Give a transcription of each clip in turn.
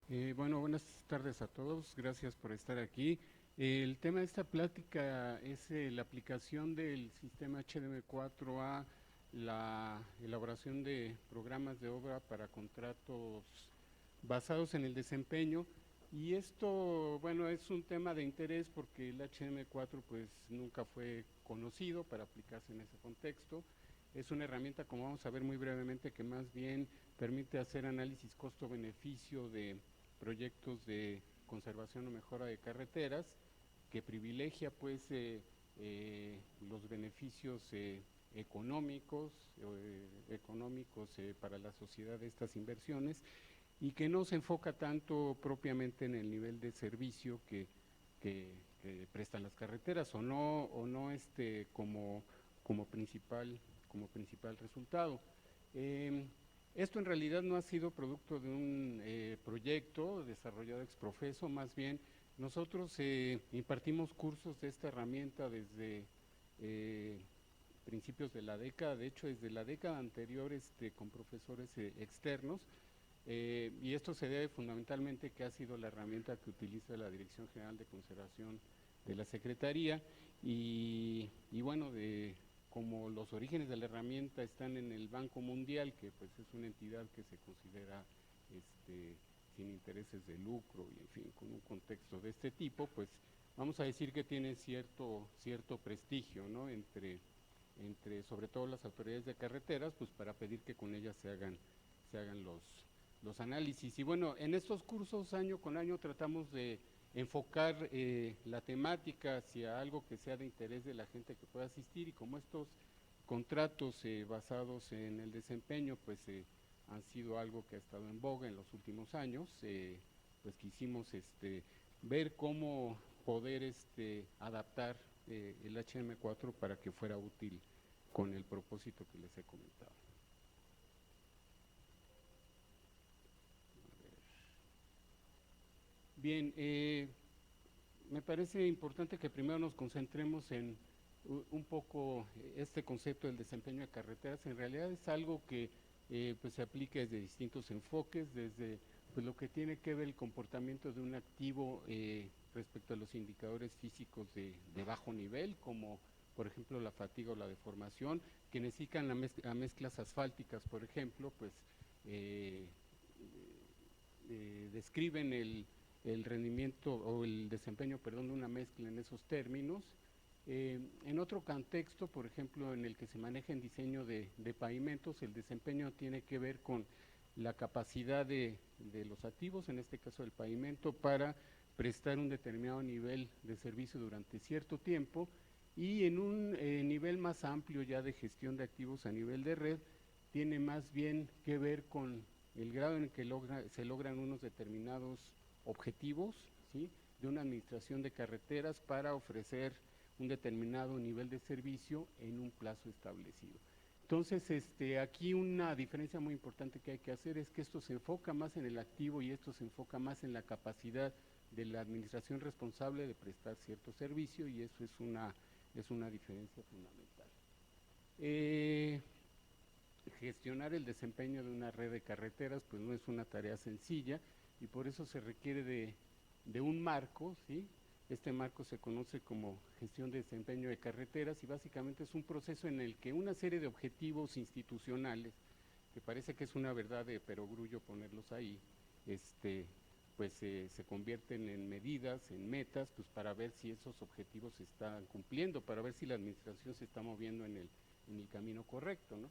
Bueno, buenas tardes a todos, gracias por estar aquí. El tema de esta plática es la aplicación del sistema HDM4 a la elaboración de programas de obra para contratos basados en el desempeño. Y esto, bueno, es un tema de interés porque el HDM4 pues nunca fue conocido para aplicarse en ese contexto. Es una herramienta, como vamos a ver muy brevemente, que más bien permite hacer análisis costo-beneficio de proyectos de conservación o mejora de carreteras, que privilegia pues los beneficios económicos para la sociedad de estas inversiones, y que no se enfoca tanto propiamente en el nivel de servicio que prestan las carreteras, o no como principal, como principal resultado. Eh, Esto en realidad no ha sido producto de un proyecto desarrollado ex profeso, más bien nosotros impartimos cursos de esta herramienta desde eh, principios de la década, de hecho desde la década anterior, con profesores externos, y esto se debe fundamentalmente que ha sido la herramienta que utiliza la Dirección General de Conservación de la Secretaría, y bueno, como los orígenes de la herramienta están en el Banco Mundial, que pues es una entidad que se considera este, sin intereses de lucro y en fin, con un contexto de este tipo, pues vamos a decir que tiene cierto prestigio, ¿no? Entre sobre todo las autoridades de carreteras, pues para pedir que con ellas se hagan los análisis. Y bueno, en estos cursos año con año tratamos de enfocar la temática hacia algo que sea de interés de la gente que pueda asistir, y como estos contratos basados en el desempeño pues han sido algo que ha estado en boga en los últimos años, pues quisimos ver cómo poder adaptar el HM4 para que fuera útil con el propósito que les he comentado. Bien, me parece importante que primero nos concentremos en un poco este concepto del desempeño de carreteras. En realidad es algo que pues se aplica desde distintos enfoques, desde pues lo que tiene que ver el comportamiento de un activo respecto a los indicadores físicos de bajo nivel, como por ejemplo la fatiga o la deformación, que necesitan a mezclas asfálticas, por ejemplo, pues eh, describen el rendimiento o el desempeño, perdón, de una mezcla en esos términos. En otro contexto, por ejemplo, en el que se maneja en diseño de pavimentos, el desempeño tiene que ver con la capacidad de los activos, en este caso del pavimento, para prestar un determinado nivel de servicio durante cierto tiempo, y en un nivel más amplio ya de gestión de activos a nivel de red, tiene más bien que ver con el grado en el que se logran unos determinados objetivos, ¿sí?, de una administración de carreteras para ofrecer un determinado nivel de servicio en un plazo establecido. Entonces, aquí una diferencia muy importante que hay que hacer es que esto se enfoca más en el activo y esto se enfoca más en la capacidad de la administración responsable de prestar cierto servicio, y eso es una diferencia fundamental. Eh, Gestionar el desempeño de una red de carreteras pues no es una tarea sencilla, y por eso se requiere de un marco, ¿sí? Este marco se conoce como gestión de desempeño de carreteras, y básicamente es un proceso en el que una serie de objetivos institucionales, que parece que es una verdad de perogrullo ponerlos ahí, pues se convierten en medidas, en metas, pues para ver si esos objetivos se están cumpliendo, para ver si la administración se está moviendo en el camino correcto, ¿no?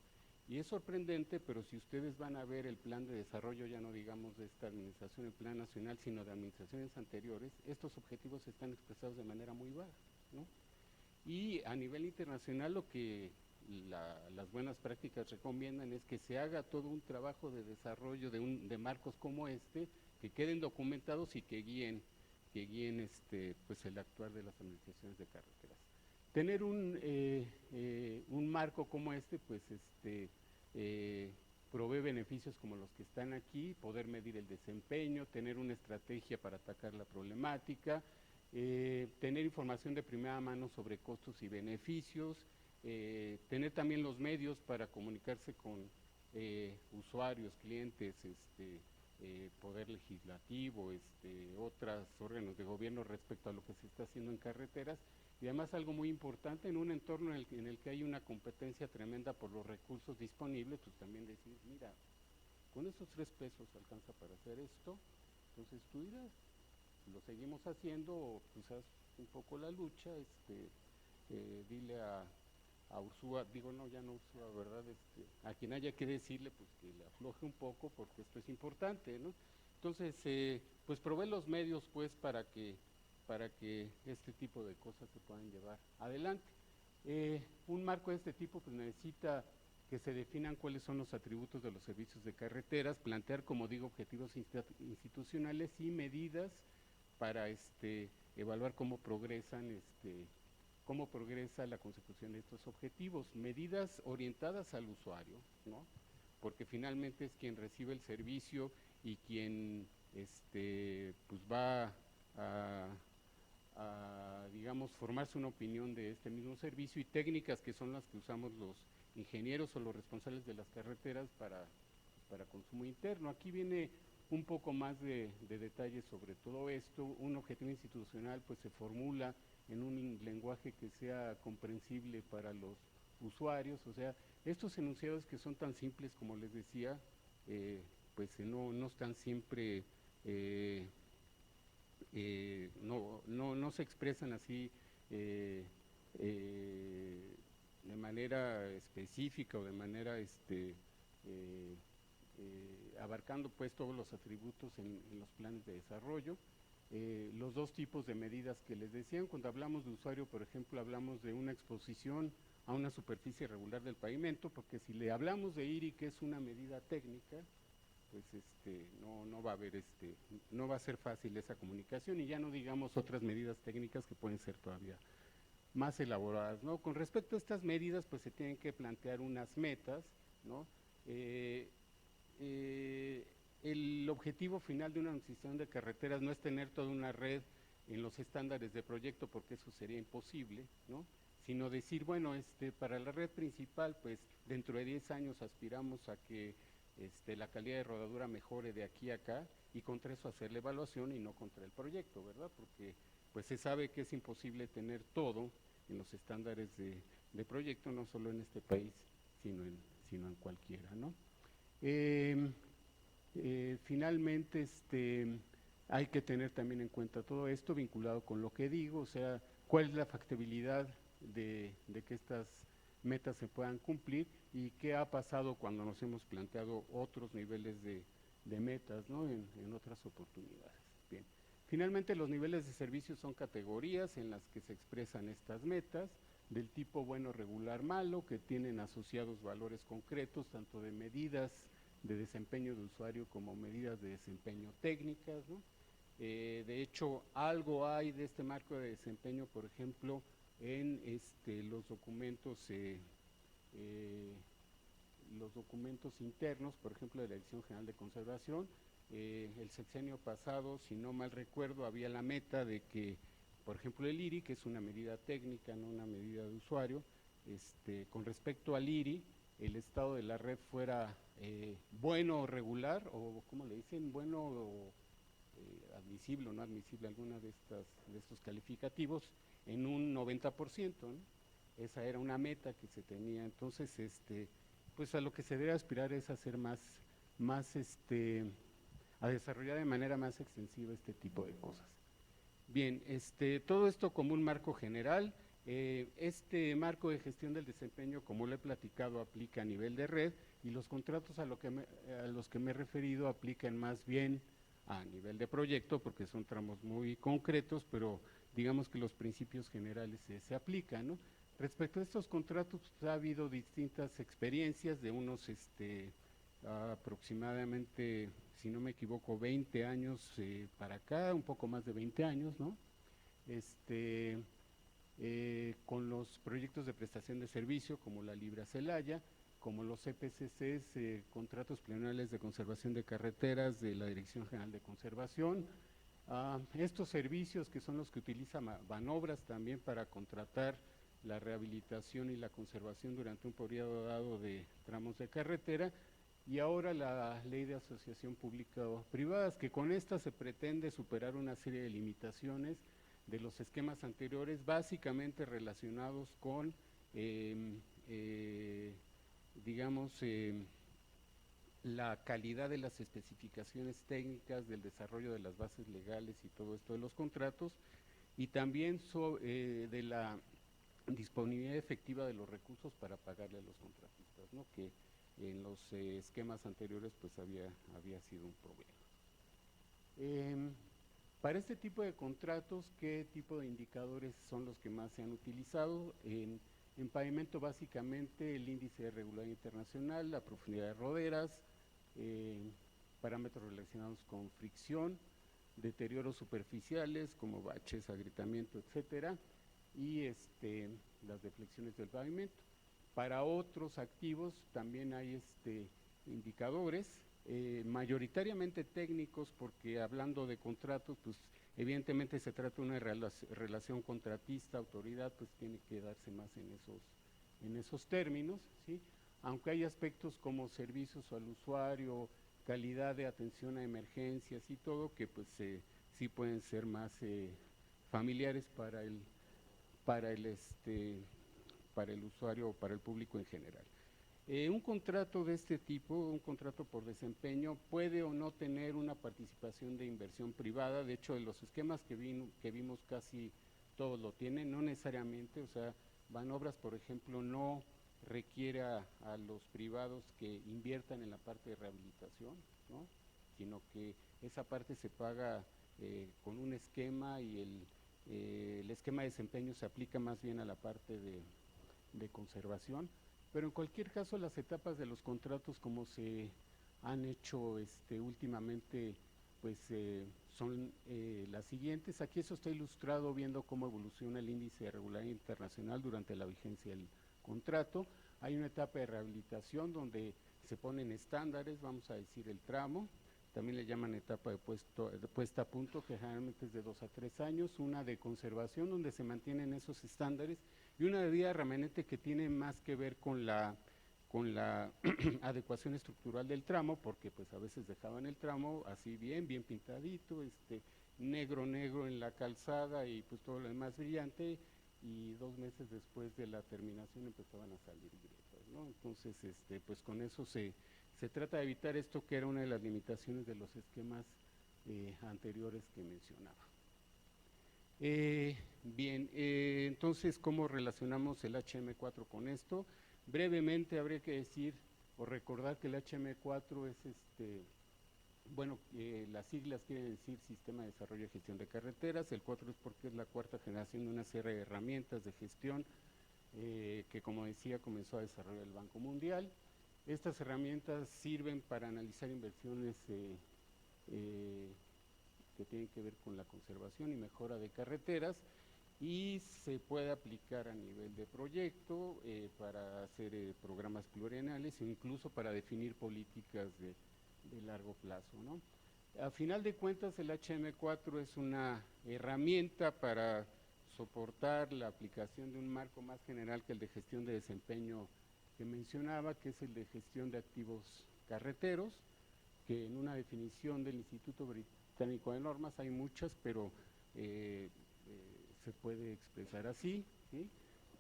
Y es sorprendente, pero si ustedes van a ver el plan de desarrollo, ya no digamos de esta administración, el plan nacional, sino de administraciones anteriores, estos objetivos están expresados de manera muy vaga, ¿no? Y a nivel internacional lo que las buenas prácticas recomiendan es que se haga todo un trabajo de desarrollo de marcos como este, que queden documentados y que guíen pues el actuar de las administraciones de carreteras. Tener un marco como este, pues eh, provee beneficios como los que están aquí: poder medir el desempeño, tener una estrategia para atacar la problemática, tener información de primera mano sobre costos y beneficios, tener también los medios para comunicarse con usuarios, clientes, poder legislativo, otros órganos de gobierno respecto a lo que se está haciendo en carreteras, y además algo muy importante, en un entorno en el que hay una competencia tremenda por los recursos disponibles, pues también decir, mira, con esos 3 pesos alcanza para hacer esto, entonces tú dirás, lo seguimos haciendo, o quizás un poco la lucha, dile a Ursúa, digo no, ya no Ursúa, ¿verdad? A quien haya que decirle, pues que le afloje un poco, porque esto es importante, ¿no? Entonces, pues provee los medios, pues, para que este tipo de cosas se puedan llevar adelante. Un marco de este tipo, pues, necesita que se definan cuáles son los atributos de los servicios de carreteras, plantear, como digo, objetivos institucionales y medidas para evaluar cómo progresan cómo progresa la consecución de estos objetivos, medidas orientadas al usuario, ¿no? Porque finalmente es quien recibe el servicio y quien pues va a, digamos, formarse una opinión de este mismo servicio, y técnicas que son las que usamos los ingenieros o los responsables de las carreteras para consumo interno. Aquí viene un poco más de detalles sobre todo esto. Un objetivo institucional pues se formula en un lenguaje que sea comprensible para los usuarios, o sea, estos enunciados que son tan simples como les decía, pues no están siempre, no se expresan así de manera específica o de manera abarcando pues todos los atributos en los planes de desarrollo. Los 2 tipos de medidas que les decían, cuando hablamos de usuario, por ejemplo, hablamos de una exposición a una superficie regular del pavimento, porque si le hablamos de IRI, que es una medida técnica, pues no va a haber no va a ser fácil esa comunicación, y ya no digamos otras medidas técnicas que pueden ser todavía más elaboradas, ¿no? Con respecto a estas medidas, pues se tienen que plantear unas metas, ¿no? El objetivo final de una administración de carreteras no es tener toda una red en los estándares de proyecto, porque eso sería imposible, ¿no? Sino decir, bueno, para la red principal, pues dentro de 10 años aspiramos a que la calidad de rodadura mejore de aquí a acá, y contra eso hacer la evaluación y no contra el proyecto, ¿verdad? Porque pues se sabe que es imposible tener todo en los estándares de proyecto, no solo en este país, sino en cualquiera, ¿no? Finalmente, hay que tener también en cuenta todo esto vinculado con lo que digo, o sea, cuál es la factibilidad de que estas metas se puedan cumplir, y qué ha pasado cuando nos hemos planteado otros niveles de metas, ¿no? en otras oportunidades. Bien. Finalmente, los niveles de servicio son categorías en las que se expresan estas metas, del tipo bueno, regular, malo, que tienen asociados valores concretos, tanto de medidas de desempeño de usuario como medidas de desempeño técnicas, ¿no? De hecho, algo hay de este marco de desempeño, por ejemplo, en los documentos internos, por ejemplo, de la Dirección General de Conservación. El sexenio pasado, si no mal recuerdo, había la meta de que, por ejemplo, el IRI, que es una medida técnica, no una medida de usuario, con respecto al IRI, el estado de la red fuera bueno o regular, o ¿cómo le dicen? Bueno o admisible o no admisible, alguna de estos calificativos, en un 90%, ¿no? Esa era una meta que se tenía. Entonces, pues a lo que se debe aspirar es a hacer a desarrollar de manera más extensiva este tipo de cosas. Bien, todo esto como un marco general. Este marco de gestión del desempeño, como lo he platicado, aplica a nivel de red, y los contratos a los que me he referido aplican más bien a nivel de proyecto, porque son tramos muy concretos, pero digamos que los principios generales se aplican, ¿no? Respecto a estos contratos, pues, ha habido distintas experiencias de unos aproximadamente, si no me equivoco, 20 años para acá, un poco más de 20 años, ¿no? Con los proyectos de prestación de servicio, como la Libra Celaya, como los CPCCs, contratos plurianuales de conservación de carreteras de la Dirección General de Conservación. Estos servicios, que son los que utiliza Banobras también para contratar la rehabilitación y la conservación durante un periodo dado de tramos de carretera, y ahora la ley de asociación pública-privadas, que con esta se pretende superar una serie de limitaciones de los esquemas anteriores, básicamente relacionados con, digamos, la calidad de las especificaciones técnicas, del desarrollo de las bases legales y todo esto de los contratos, y también de la disponibilidad efectiva de los recursos para pagarle a los contratistas, ¿no? Que en los esquemas anteriores pues había sido un problema. Para este tipo de contratos, ¿qué tipo de indicadores son los que más se han utilizado? En pavimento, básicamente, el índice de regularidad internacional, la profundidad de roderas, parámetros relacionados con fricción, deterioros superficiales como baches, agrietamiento, etcétera, y las deflexiones del pavimento. Para otros activos también hay indicadores, mayoritariamente técnicos, porque hablando de contratos, pues evidentemente se trata de una relación contratista-autoridad, pues tiene que darse más en esos términos, ¿sí? Aunque hay aspectos como servicios al usuario, calidad de atención a emergencias y todo, que pues sí pueden ser más familiares para el usuario o para el público en general. Un contrato de este tipo, un contrato por desempeño, puede o no tener una participación de inversión privada. De hecho, en los esquemas que vimos casi todos lo tienen, no necesariamente. O sea, Banobras, por ejemplo, no requiere a los privados que inviertan en la parte de rehabilitación, ¿no? Sino que esa parte se paga con un esquema, y el esquema de desempeño se aplica más bien a la parte de conservación. Pero en cualquier caso, las etapas de los contratos, como se han hecho últimamente, pues son las siguientes. Aquí eso está ilustrado viendo cómo evoluciona el índice de regularidad internacional durante la vigencia del contrato. Hay una etapa de rehabilitación donde se ponen estándares, vamos a decir el tramo. También le llaman etapa de puesta a punto, que generalmente es de 2 a 3 años, una de conservación donde se mantienen esos estándares, y una de vida remanente que tiene más que ver con la adecuación estructural del tramo, porque pues a veces dejaban el tramo así bien pintadito, negro en la calzada y pues todo lo demás brillante, y 2 meses después de la terminación empezaban a salir grietas, ¿no? Entonces, pues con eso se trata de evitar esto, que era una de las limitaciones de los esquemas anteriores que mencionaba. Bien, entonces, ¿cómo relacionamos el HM4 con esto? Brevemente habría que decir o recordar que el HM4 es bueno, las siglas quieren decir Sistema de Desarrollo y Gestión de Carreteras. El 4 es porque es la cuarta generación de una serie de herramientas de gestión que, como decía, comenzó a desarrollar el Banco Mundial. Estas herramientas sirven para analizar inversiones que tienen que ver con la conservación y mejora de carreteras, y se puede aplicar a nivel de proyecto para hacer programas plurianuales o incluso para definir políticas de largo plazo, ¿no? A final de cuentas, el HM4 es una herramienta para soportar la aplicación de un marco más general que el de gestión de desempeño que mencionaba, que es el de gestión de activos carreteros, que en una definición del Instituto Británico de Normas hay muchas, pero se puede expresar así, ¿sí?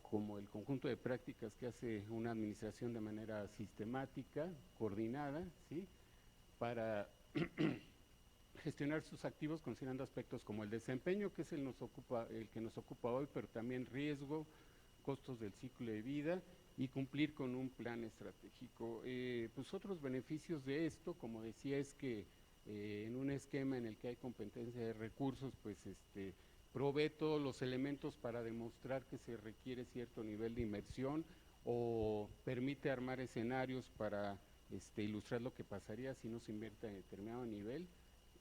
Como el conjunto de prácticas que hace una administración de manera sistemática, coordinada, ¿sí? Para gestionar sus activos considerando aspectos como el desempeño, que es el que nos ocupa hoy, pero también riesgo, costos del ciclo de vida y cumplir con un plan estratégico. Pues otros beneficios de esto, como decía, es que en un esquema en el que hay competencia de recursos, pues provee todos los elementos para demostrar que se requiere cierto nivel de inversión, o permite armar escenarios para ilustrar lo que pasaría si no se invierte a determinado nivel,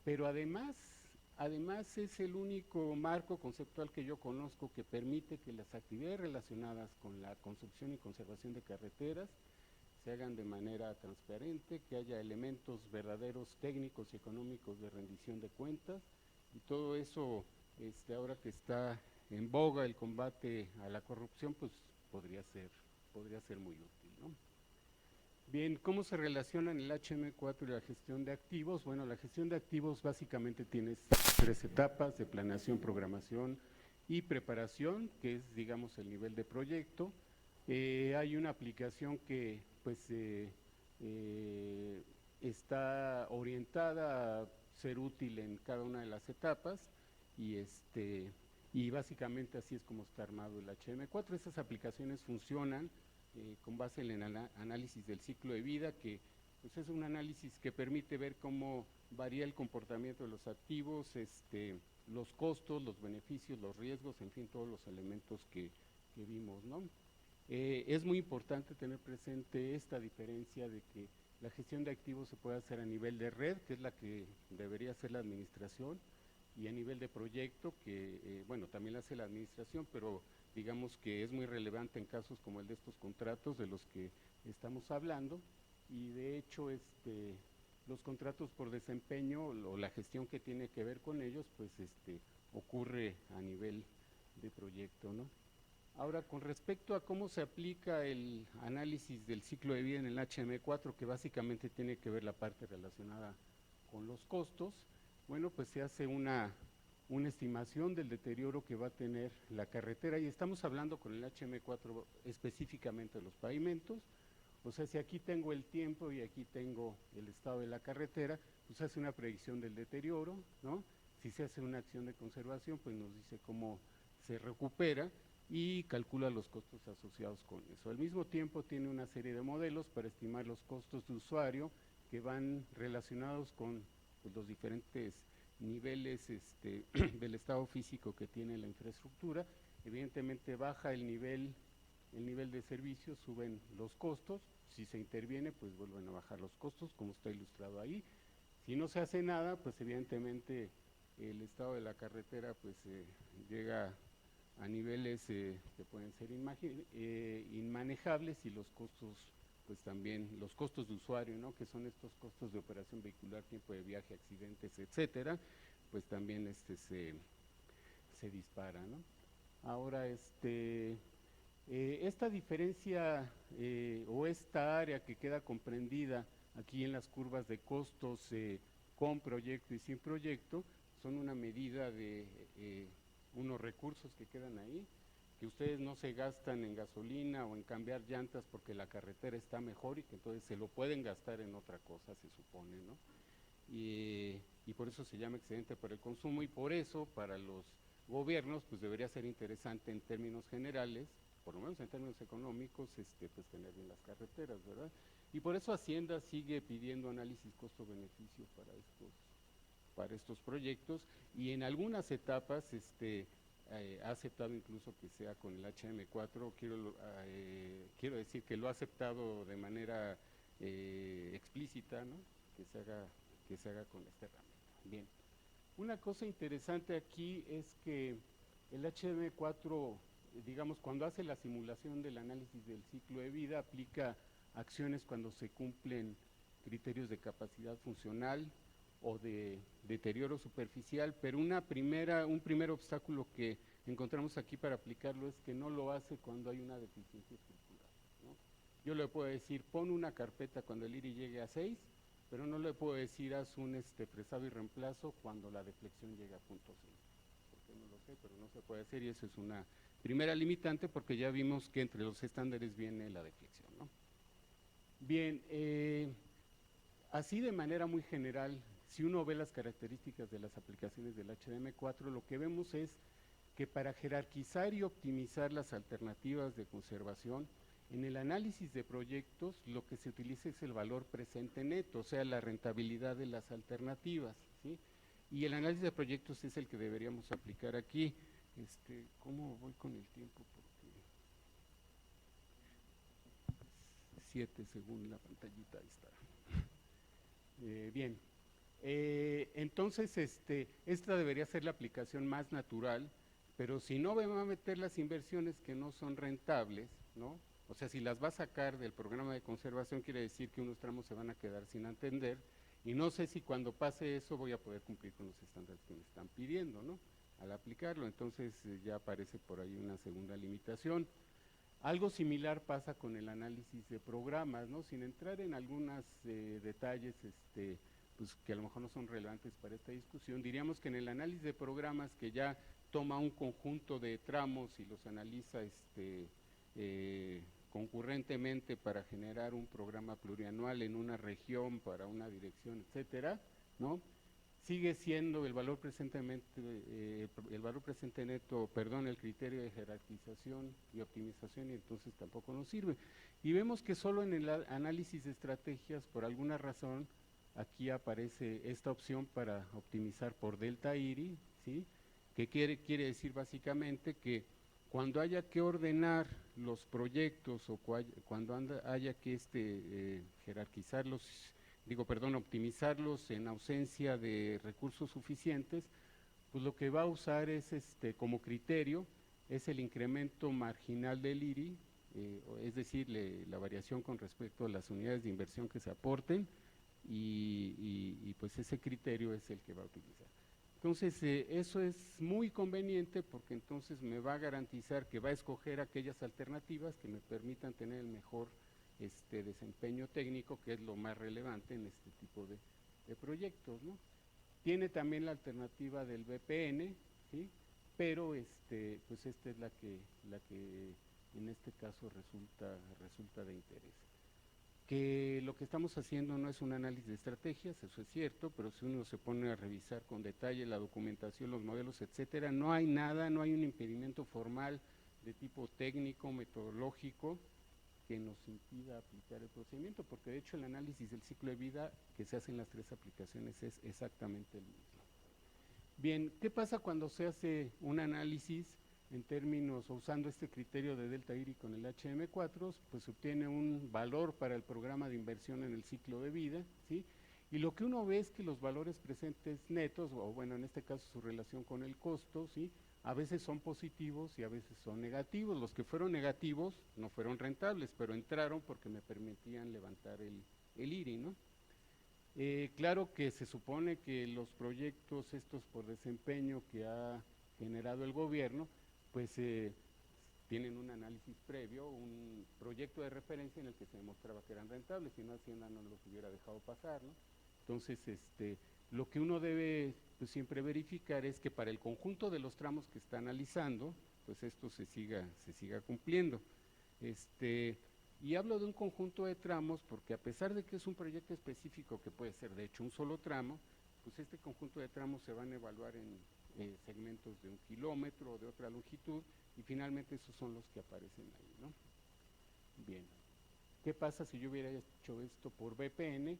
pero además es el único marco conceptual que yo conozco que permite que las actividades relacionadas con la construcción y conservación de carreteras se hagan de manera transparente, que haya elementos verdaderos técnicos y económicos de rendición de cuentas, y todo eso, ahora que está en boga el combate a la corrupción, pues podría ser muy útil, ¿no? Bien, ¿cómo se relacionan el HM4 y la gestión de activos? Bueno, la gestión de activos básicamente tiene 3 etapas de planeación, programación y preparación, que es, digamos, el nivel de proyecto. Hay una aplicación que, pues, está orientada a ser útil en cada una de las etapas y, y básicamente así es como está armado el HM4. Estas aplicaciones funcionan con base en el análisis del ciclo de vida, que pues, es un análisis que permite ver cómo varía el comportamiento de los activos, los costos, los beneficios, los riesgos, en fin, todos los elementos que vimos, ¿no? Es muy importante tener presente esta diferencia de que la gestión de activos se puede hacer a nivel de red, que es la que debería hacer la administración, y a nivel de proyecto, que bueno, también la hace la administración, pero digamos que es muy relevante en casos como el de estos contratos de los que estamos hablando, y de hecho los contratos por desempeño o la gestión que tiene que ver con ellos, pues ocurre a nivel de proyecto, ¿no? Ahora, con respecto a cómo se aplica el análisis del ciclo de vida en el HM4, que básicamente tiene que ver la parte relacionada con los costos, bueno, pues se hace una estimación del deterioro que va a tener la carretera, y estamos hablando con el HM4 específicamente de los pavimentos. O sea, si aquí tengo el tiempo y aquí tengo el estado de la carretera, pues hace una predicción del deterioro, ¿no? Si se hace una acción de conservación, pues nos dice cómo se recupera y calcula los costos asociados con eso. Al mismo tiempo tiene una serie de modelos para estimar los costos de usuario que van relacionados con pues, los diferentes niveles del estado físico que tiene la infraestructura. Evidentemente baja el nivel de servicio, suben los costos. Si se interviene, pues vuelven a bajar los costos, como está ilustrado ahí. Si no se hace nada, pues evidentemente el estado de la carretera pues llega a niveles que pueden ser inmanejables, y los costos, pues también los costos de usuario, ¿no? Que son estos costos de operación vehicular, tiempo de viaje, accidentes, etcétera, pues también se dispara, ¿no? Ahora, esta diferencia o esta área que queda comprendida aquí en las curvas de costos con proyecto y sin proyecto son una medida de unos recursos que quedan ahí, que ustedes no se gastan en gasolina o en cambiar llantas porque la carretera está mejor, y que entonces se lo pueden gastar en otra cosa, se supone, ¿no? Y por eso se llama excedente para el consumo, y por eso para los gobiernos pues debería ser interesante en términos generales, por lo menos en términos económicos, pues tener bien las carreteras, ¿verdad? Y por eso Hacienda sigue pidiendo análisis costo-beneficio para estos proyectos, y en algunas etapas ha aceptado incluso que sea con el HM4. Quiero decir que lo ha aceptado de manera explícita, ¿no? Que se haga con esta herramienta. Bien, una cosa interesante aquí es que el HM4, digamos, cuando hace la simulación del análisis del ciclo de vida, aplica acciones cuando se cumplen criterios de capacidad funcional o de deterioro superficial, pero un primer obstáculo que encontramos aquí para aplicarlo es que no lo hace cuando hay una deficiencia estructural, ¿no? Yo le puedo decir, pon una carpeta cuando el IRI llegue a 6, pero no le puedo decir, haz un fresado y reemplazo cuando la deflexión llega a .5. Porque no lo sé, pero no se puede hacer, y eso es una primera limitante, porque ya vimos que entre los estándares viene la deflexión, ¿no? Bien, así de manera muy general, si uno ve las características de las aplicaciones del HM4, lo que vemos es que para jerarquizar y optimizar las alternativas de conservación, en el análisis de proyectos lo que se utiliza es el valor presente neto, o sea, la rentabilidad de las alternativas, ¿sí? Y el análisis de proyectos es el que deberíamos aplicar aquí. ¿Cómo voy con el tiempo? Porque 7 según la pantallita, ahí está. Bien, entonces esta debería ser la aplicación más natural, pero si no va a meter las inversiones que no son rentables, ¿no? O sea, si las va a sacar del programa de conservación, quiere decir que unos tramos se van a quedar sin atender, y no sé si cuando pase eso voy a poder cumplir con los estándares que me están pidiendo, ¿no? Al aplicarlo, entonces ya aparece por ahí una segunda limitación. Algo similar pasa con el análisis de programas, ¿no? Sin entrar en algunos detalles pues, que a lo mejor no son relevantes para esta discusión, diríamos que en el análisis de programas, que ya toma un conjunto de tramos y los analiza concurrentemente para generar un programa plurianual en una región para una dirección, etcétera, ¿no? Sigue siendo el valor presente neto, el criterio de jerarquización y optimización, y entonces tampoco nos sirve. Y vemos que solo en el análisis de estrategias, por alguna razón, aquí aparece esta opción para optimizar por delta IRI, ¿sí? Que quiere decir básicamente que cuando haya que ordenar los proyectos o cuando haya que jerarquizarlos, optimizarlos en ausencia de recursos suficientes, pues lo que va a usar es como criterio es el incremento marginal del IRI, es decir, la variación con respecto a las unidades de inversión que se aporten, y pues ese criterio es el que va a utilizar. Entonces, eso es muy conveniente porque entonces me va a garantizar que va a escoger aquellas alternativas que me permitan tener el mejor desempeño técnico, que es lo más relevante en este tipo de proyectos, ¿no? Tiene también la alternativa del VPN, ¿sí? Pero pues esta es la que en este caso resulta de interés. Que lo que estamos haciendo no es un análisis de estrategias, eso es cierto, pero si uno se pone a revisar con detalle la documentación, los modelos, etcétera, no hay nada, no hay un impedimento formal de tipo técnico, metodológico, que nos impida aplicar el procedimiento, porque de hecho el análisis del ciclo de vida que se hace en las tres aplicaciones es exactamente el mismo. Bien, ¿qué pasa cuando se hace un análisis en términos, usando este criterio de delta IRI con el HM4? Pues se obtiene un valor para el programa de inversión en el ciclo de vida, ¿sí? Y lo que uno ve es que los valores presentes netos, o bueno, en este caso su relación con el costo, ¿sí? A veces son positivos y a veces son negativos. Los que fueron negativos no fueron rentables, pero entraron porque me permitían levantar el IRI, ¿no? Claro que se supone que los proyectos estos por desempeño que ha generado el gobierno, pues tienen un análisis previo, un proyecto de referencia en el que se demostraba que eran rentables, si no Hacienda no los hubiera dejado pasar, ¿no? Entonces, lo que uno debe pues, siempre verificar es que para el conjunto de los tramos que está analizando, pues esto se siga cumpliendo. Y hablo de un conjunto de tramos porque a pesar de que es un proyecto específico que puede ser de hecho un solo tramo, pues este conjunto de tramos se van a evaluar en segmentos de 1 kilómetro o de otra longitud, y finalmente esos son los que aparecen ahí, ¿no? Bien, ¿qué pasa si yo hubiera hecho esto por VPN?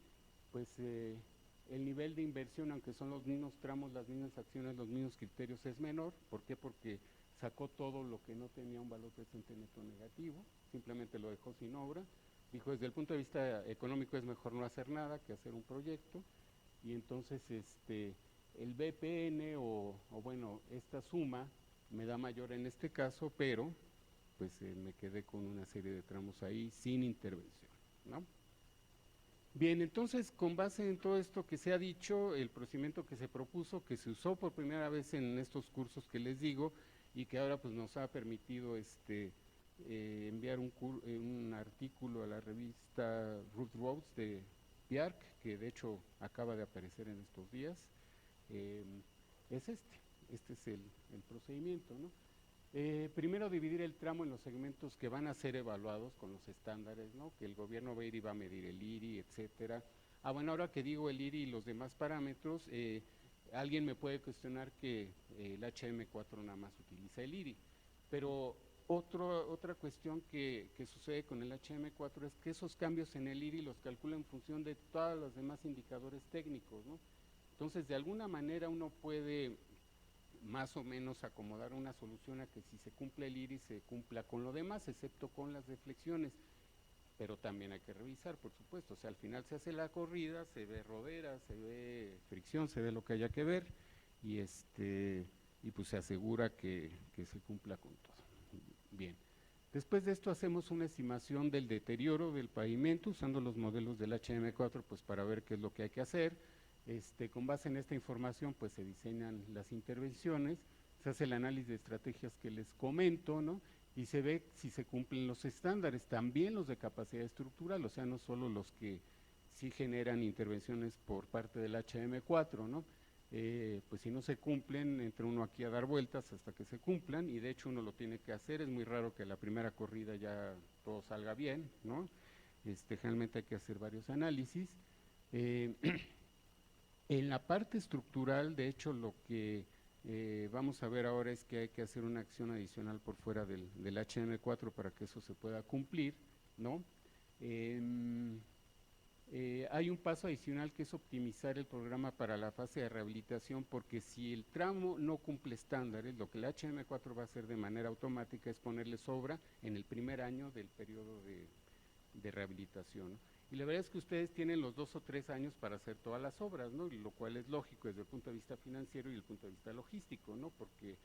Pues el nivel de inversión, aunque son los mismos tramos, las mismas acciones, los mismos criterios, es menor. ¿Por qué? Porque sacó todo lo que no tenía un valor presente neto negativo, simplemente lo dejó sin obra. Dijo, desde el punto de vista económico es mejor no hacer nada que hacer un proyecto, y entonces el VPN bueno, esta suma me da mayor en este caso, pero pues me quedé con una serie de tramos ahí sin intervención, ¿no? Bien, entonces con base en todo esto que se ha dicho, el procedimiento que se propuso, que se usó por primera vez en estos cursos que les digo, y que ahora pues nos ha permitido enviar un artículo a la revista Root Roads de PIARC, que de hecho acaba de aparecer en estos días, es este es el procedimiento, ¿no? Primero dividir el tramo en los segmentos que van a ser evaluados con los estándares, ¿no? Que el gobierno va a ir y va a medir el IRI, etcétera. Bueno, ahora que digo el IRI y los demás parámetros, alguien me puede cuestionar que el HM4 nada más utiliza el IRI, pero otra cuestión que sucede con el HM4 es que esos cambios en el IRI los calcula en función de todos los demás indicadores técnicos, ¿no? Entonces, de alguna manera uno puede más o menos acomodar una solución a que si se cumple el IRI se cumpla con lo demás, excepto con las deflexiones, pero también hay que revisar, por supuesto, o sea, al final se hace la corrida, se ve rodera, se ve fricción, se ve lo que haya que ver, y pues se asegura que se cumpla con todo. Bien, después de esto hacemos una estimación del deterioro del pavimento usando los modelos del HM4 pues para ver qué es lo que hay que hacer. Con base en esta información pues se diseñan las intervenciones, se hace el análisis de estrategias que les comento, ¿no? y se ve si se cumplen los estándares, también los de capacidad estructural, o sea, no solo los que sí generan intervenciones por parte del HM4, ¿no? Pues si no se cumplen, entra uno aquí a dar vueltas hasta que se cumplan, y de hecho uno lo tiene que hacer. Es muy raro que la primera corrida ya todo salga bien, ¿no? Generalmente hay que hacer varios análisis. En la parte estructural, de hecho, lo que vamos a ver ahora es que hay que hacer una acción adicional por fuera del HM4 para que eso se pueda cumplir, ¿no? Hay un paso adicional que es optimizar el programa para la fase de rehabilitación, porque si el tramo no cumple estándares, lo que el HM4 va a hacer de manera automática es ponerle sobra en el primer año del periodo de rehabilitación, ¿no? Y la verdad es que ustedes tienen los 2 o 3 años para hacer todas las obras, ¿no? Lo cual es lógico desde el punto de vista financiero y el punto de vista logístico, ¿no? Porque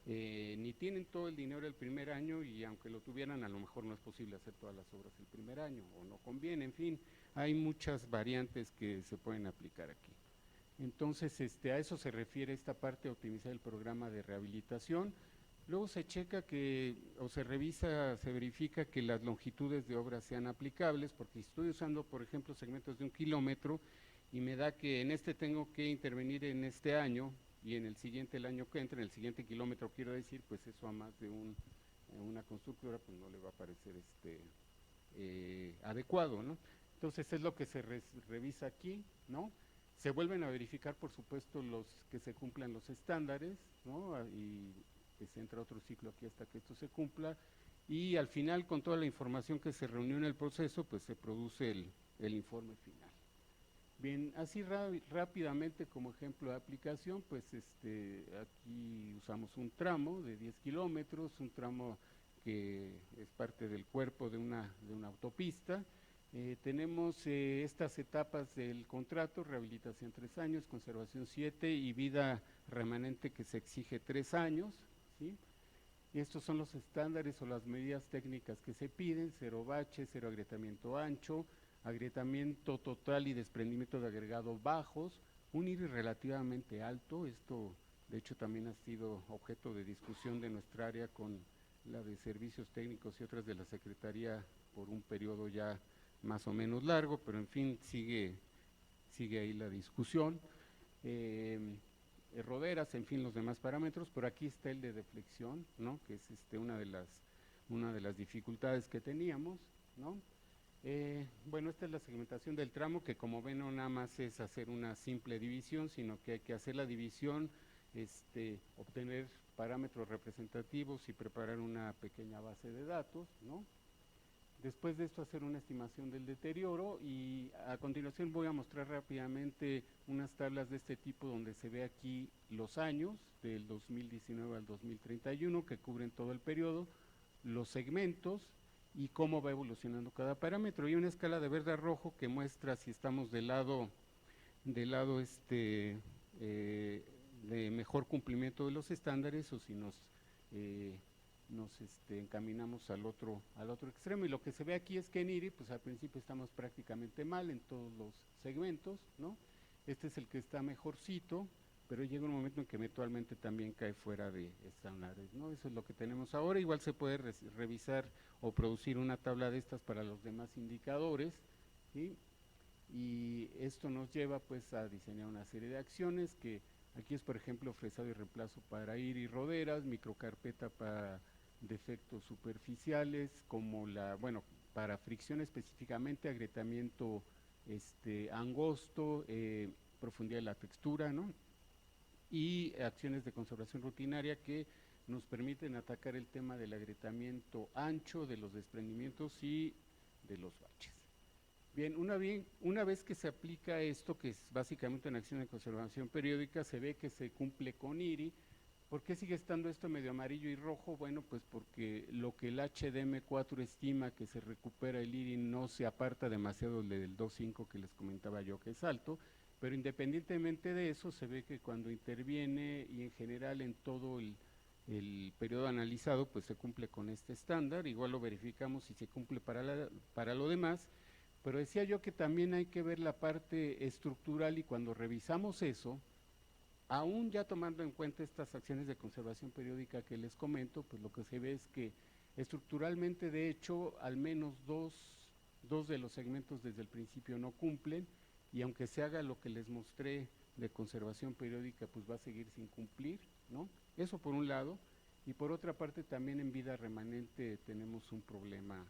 ni tienen todo el dinero el primer año, y aunque lo tuvieran, a lo mejor no es posible hacer todas las obras el primer año, o no conviene, en fin, hay muchas variantes que se pueden aplicar aquí. Entonces, a eso se refiere esta parte de optimizar el programa de rehabilitación. Luego se checa que, o se revisa, se verifica que las longitudes de obra sean aplicables, porque si estoy usando, por ejemplo, segmentos de 1 kilómetro, y me da que en este tengo que intervenir en este año, y en el siguiente, el año que entra, en el siguiente kilómetro, quiero decir, pues eso a más de una constructora, pues no le va a parecer adecuado, ¿no? Entonces es lo que se revisa aquí, ¿no? Se vuelven a verificar, por supuesto, los que se cumplan los estándares, ¿no? Y se entra otro ciclo aquí hasta que esto se cumpla, y al final, con toda la información que se reunió en el proceso, pues se produce el informe final. Bien, así rápidamente como ejemplo de aplicación, pues aquí usamos un tramo de 10 kilómetros, un tramo que es parte del cuerpo de una autopista. Tenemos estas etapas del contrato: rehabilitación 3 años, conservación 7 y vida remanente que se exige 3 años, ¿sí? Y estos son los estándares o las medidas técnicas que se piden: 0 bache, 0 agrietamiento ancho, agrietamiento total y desprendimiento de agregados bajos, un IRI relativamente alto. Esto de hecho también ha sido objeto de discusión de nuestra área con la de servicios técnicos y otras de la Secretaría por un periodo ya más o menos largo, pero en fin, sigue ahí la discusión. Roderas, en fin, los demás parámetros. Por aquí está el de deflexión, ¿no? Que es una de las dificultades que teníamos, ¿no? Bueno, esta es la segmentación del tramo, que como ven no nada más es hacer una simple división, sino que hay que hacer la división, obtener parámetros representativos y preparar una pequeña base de datos, ¿no? Después de esto, hacer una estimación del deterioro, y a continuación voy a mostrar rápidamente unas tablas de este tipo donde se ve aquí los años del 2019 al 2031 que cubren todo el periodo, los segmentos y cómo va evolucionando cada parámetro, y una escala de verde a rojo que muestra si estamos del lado de mejor cumplimiento de los estándares, o si nos encaminamos al otro extremo. Y lo que se ve aquí es que en IRI, pues al principio estamos prácticamente mal en todos los segmentos, ¿no? Este es el que está mejorcito, pero llega un momento en que eventualmente también cae fuera de estándares, ¿no? Eso es lo que tenemos ahora. Igual se puede revisar o producir una tabla de estas para los demás indicadores, ¿sí? Y esto nos lleva pues a diseñar una serie de acciones, que aquí es, por ejemplo, fresado y reemplazo para IRI y roderas, microcarpeta para defectos superficiales, como para fricción específicamente, agrietamiento angosto, profundidad de la textura, ¿no? Y acciones de conservación rutinaria que nos permiten atacar el tema del agrietamiento ancho, de los desprendimientos y de los baches. Bien, una vez que se aplica esto, que es básicamente una acción de conservación periódica, se ve que se cumple con IRI. ¿Por qué sigue estando esto medio amarillo y rojo? Bueno, pues porque lo que el HDM4 estima que se recupera el IRI no se aparta demasiado del 2.5 que les comentaba yo que es alto, pero independientemente de eso, se ve que cuando interviene y en general en todo el periodo analizado, pues se cumple con este estándar. Igual lo verificamos si se cumple para lo demás, pero decía yo que también hay que ver la parte estructural, y cuando revisamos eso, aún ya tomando en cuenta estas acciones de conservación periódica que les comento, pues lo que se ve es que Estructuralmente, de hecho, al menos dos de los segmentos desde el principio no cumplen, y aunque se haga lo que les mostré de conservación periódica, pues va a seguir sin cumplir, ¿no? Eso por un lado, y por otra parte también en vida remanente tenemos un problema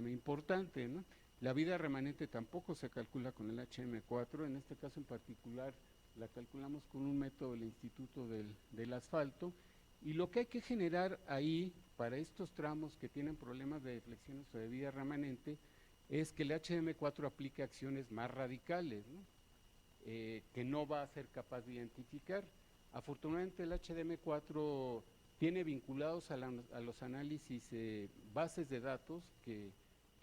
importante, ¿no? La vida remanente tampoco se calcula con el HM4, en este caso en particular la calculamos con un método del Instituto del Asfalto, y lo que hay que generar ahí para estos tramos que tienen problemas de deflexiones o de vida remanente es que el HM4 aplique acciones más radicales, ¿no? Que no va a ser capaz de identificar. Afortunadamente el HDM4 tiene vinculados a los análisis bases de datos que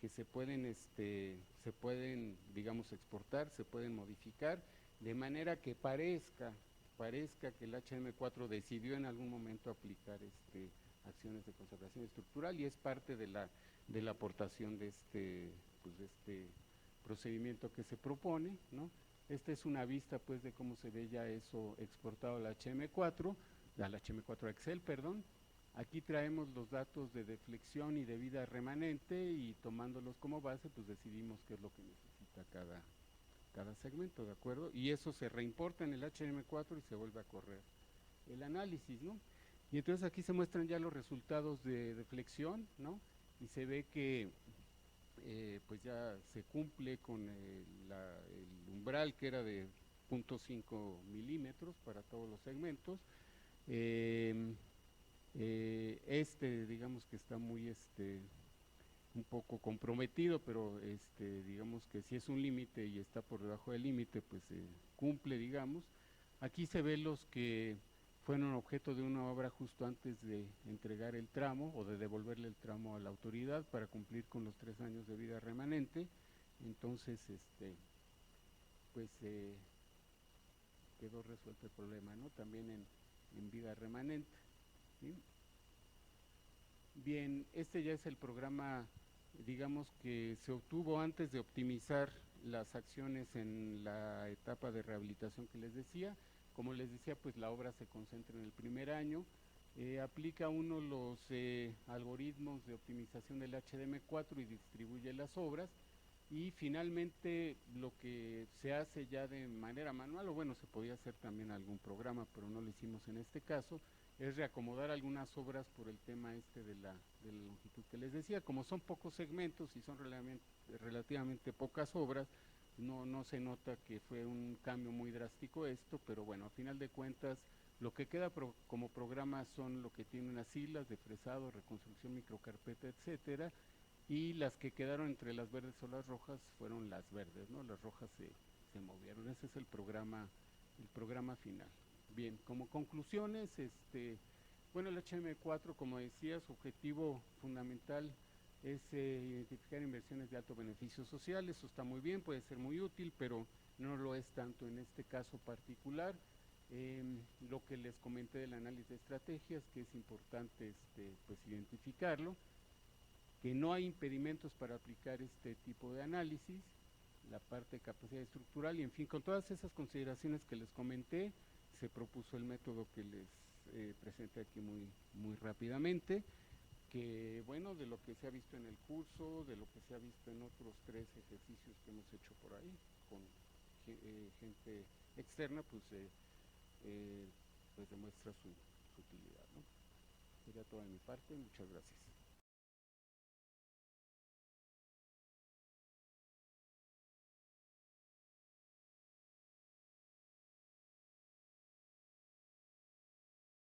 se pueden, digamos, exportar, se pueden modificar, de manera que parezca que el HM4 decidió en algún momento aplicar acciones de conservación estructural, y es parte de la aportación de este procedimiento que se propone, ¿no? Esta es una vista pues de cómo se ve ya eso exportado al HM4, al HM4 Excel, perdón. Aquí traemos los datos de deflexión y de vida remanente, y tomándolos como base pues decidimos qué es lo que necesita cada segmento, ¿de acuerdo? Y eso se reimporta en el HM4 y se vuelve a correr el análisis, ¿no? Y entonces aquí se muestran ya los resultados de deflexión, ¿no? Y se ve que pues ya se cumple con el umbral que era de 0.5 milímetros para todos los segmentos. Digamos que está muy un poco comprometido, pero digamos que si es un límite y está por debajo del límite, pues cumple, digamos. Aquí se ve los que fueron objeto de una obra justo antes de entregar el tramo o de devolverle el tramo a la autoridad para cumplir con los 3 años de vida remanente. Entonces, pues quedó resuelto el problema, ¿no? También en vida remanente, ¿sí? Bien, este ya es el programa, digamos, que se obtuvo antes de optimizar las acciones en la etapa de rehabilitación que les decía. Como les decía, pues la obra se concentra en el primer año. Aplica uno los algoritmos de optimización del HDM4 y distribuye las obras. Y finalmente lo que se hace ya de manera manual, o bueno, se podía hacer también algún programa, pero no lo hicimos en este caso, es reacomodar algunas obras por el tema de la longitud que les decía. Como son pocos segmentos y son relativamente pocas obras, no se nota que fue un cambio muy drástico esto, pero bueno, a final de cuentas lo que queda como programa son lo que tiene unas islas de fresado, reconstrucción microcarpeta, etcétera, y las que quedaron entre las verdes o las rojas fueron las verdes, ¿no? Las rojas se movieron. Ese es el programa final. Bien, como conclusiones, bueno, el HM4, como decía, su objetivo fundamental es identificar inversiones de alto beneficio social. Eso está muy bien, puede ser muy útil, pero no lo es tanto en este caso particular. Lo que les comenté del análisis de estrategias, que es importante pues identificarlo, que no hay impedimentos para aplicar este tipo de análisis, la parte de capacidad estructural, y en fin, con todas esas consideraciones que les comenté, se propuso el método que les presenté aquí muy rápidamente, que bueno, de lo que se ha visto en el curso, de lo que se ha visto en otros 3 ejercicios que hemos hecho por ahí, con gente externa, pues demuestra su utilidad, ¿no? Sería todo de mi parte, muchas gracias.